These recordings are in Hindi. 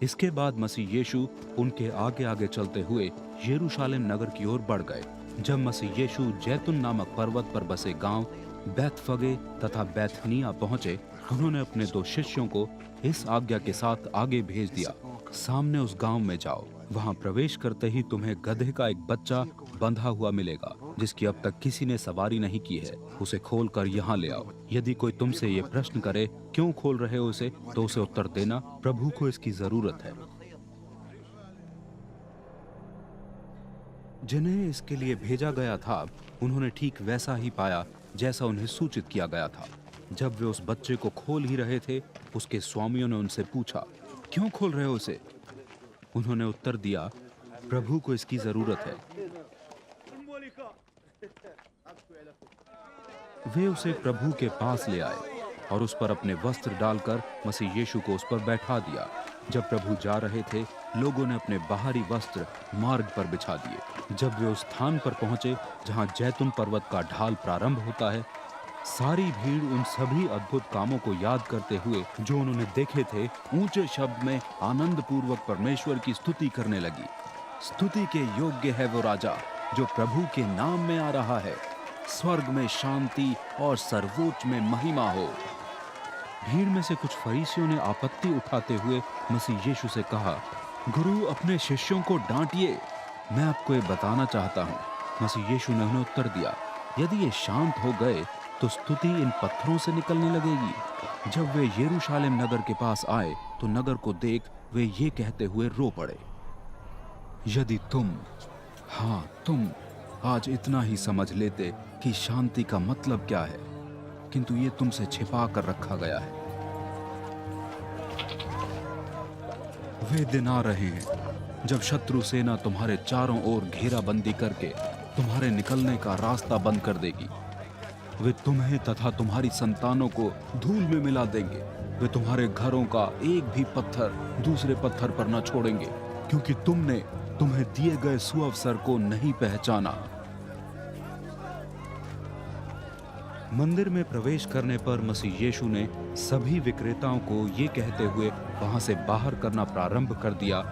इसके बाद मसीह यीशु उनके आगे आगे चलते हुए यरूशलेम नगर की ओर बढ़ गए। जब मसीह यीशु जैतून नामक पर्वत पर बसे गांव बैतफगे तथा बैतनिया पहुंचे, उन्होंने अपने 2 शिष्यों को इस आज्ञा के साथ आगे भेज दिया, सामने उस गांव में जाओ। वहां प्रवेश करते ही तुम्हें गधे का एक बच्चा बंधा हुआ मिलेगा, जिसकी अब तक किसी ने सवारी नहीं की है। उसे खोलकर यहाँ ले आओ। यदि कोई तुमसे ये प्रश्न करे, क्यों खोल रहे हो उसे, तो उसे उत्तर देना, प्रभु को इसकी जरूरत है। जिन्हें इसके लिए भेजा गया था, उन्होंने ठीक वैसा ही पाया जैसा उन्हें सूचित किया गया था। जब वे उस बच्चे को खोल ही रहे थे, उसके स्वामियों ने उनसे पूछा, क्यों खोल रहे हो उसे? उन्होंने उत्तर दिया, प्रभु को इसकी जरूरत है। वे उसे प्रभु के पास ले आए और उस पर अपने वस्त्र डालकर मसीह यीशु को उस पर बैठा दिया। जब प्रभु जा रहे थे, लोगों ने अपने बाहरी वस्त्र मार्ग पर बिछा दिए। जब वे उस स्थान पर पहुंचे जहां जैतून पर्वत का ढाल प्रारंभ होता है, सारी भीड़ उन सभी अद्भुत कामों को याद करते हुए जो उन्होंने देखे थे, ऊंचे शब्द में आनंद पूर्वक परमेश्वर की स्तुति करने लगी। स्तुति के योग्य है वो राजा जो प्रभु के नाम में आ रहा है। स्वर्ग में शांति और सर्वोच्च में महिमा हो। भीड़ में से कुछ फरीसियों ने आपत्ति उठाते हुए मसीह यीशु से कहा, गुरु, अपने शिष्यों को डांटिए, मैं आपको ये बताना चाहता हूँ। मसीह यीशु ने उन्हें उत्तर दिया, यदि ये शांत हो गए तो स्तुति इन पत्थरों से निकलने लगेगी। जब वे यरूशलेम नगर के पास आए तो नगर को देख वे ये कहते हुए रो पड़े, यदि तुम आज इतना ही समझ लेते कि शांति का मतलब क्या है, किंतु ये तुमसे छिपा कर रखा गया है। वे दिन आ रहे हैं जब शत्रु सेना तुम्हारे चारों ओर घेराबंदी करके तुम्हारे निकलने का रास्ता बंद कर देगी। वे तुम्हें तथा तुम्हारी संतानों को धूल में मिला देंगे। वे तुम्हारे घरों का एक भी पत्थर दूसरे पत्थर पर न छोड़ेंगे, क्योंकि तुमने तुम्हें दिए गए सुअवसर को नहीं पहचाना। मंदिर में प्रवेश करने पर मसीह यीशु ने सभी विक्रेताओं को ये कहते हुए वहां से बाहर करना प्रारंभ कर दिया,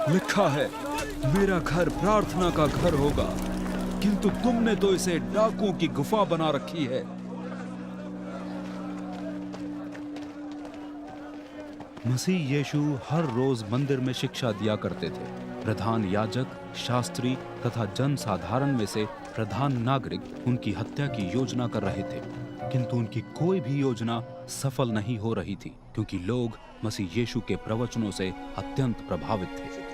लिखा है, मेरा घर प्रार्थना का घर होगा, किंतु तुमने तो इसे डाकुओं की गुफा बना रखी है। मसीह यीशु हर रोज मंदिर में शिक्षा दिया करते थे। प्रधान याजक, शास्त्री तथा जन साधारण में से प्रधान नागरिक उनकी हत्या की योजना कर रहे थे, किंतु उनकी कोई भी योजना सफल नहीं हो रही थी, क्योंकि लोग मसीह यीशु के प्रवचनों से अत्यंत प्रभावित थे।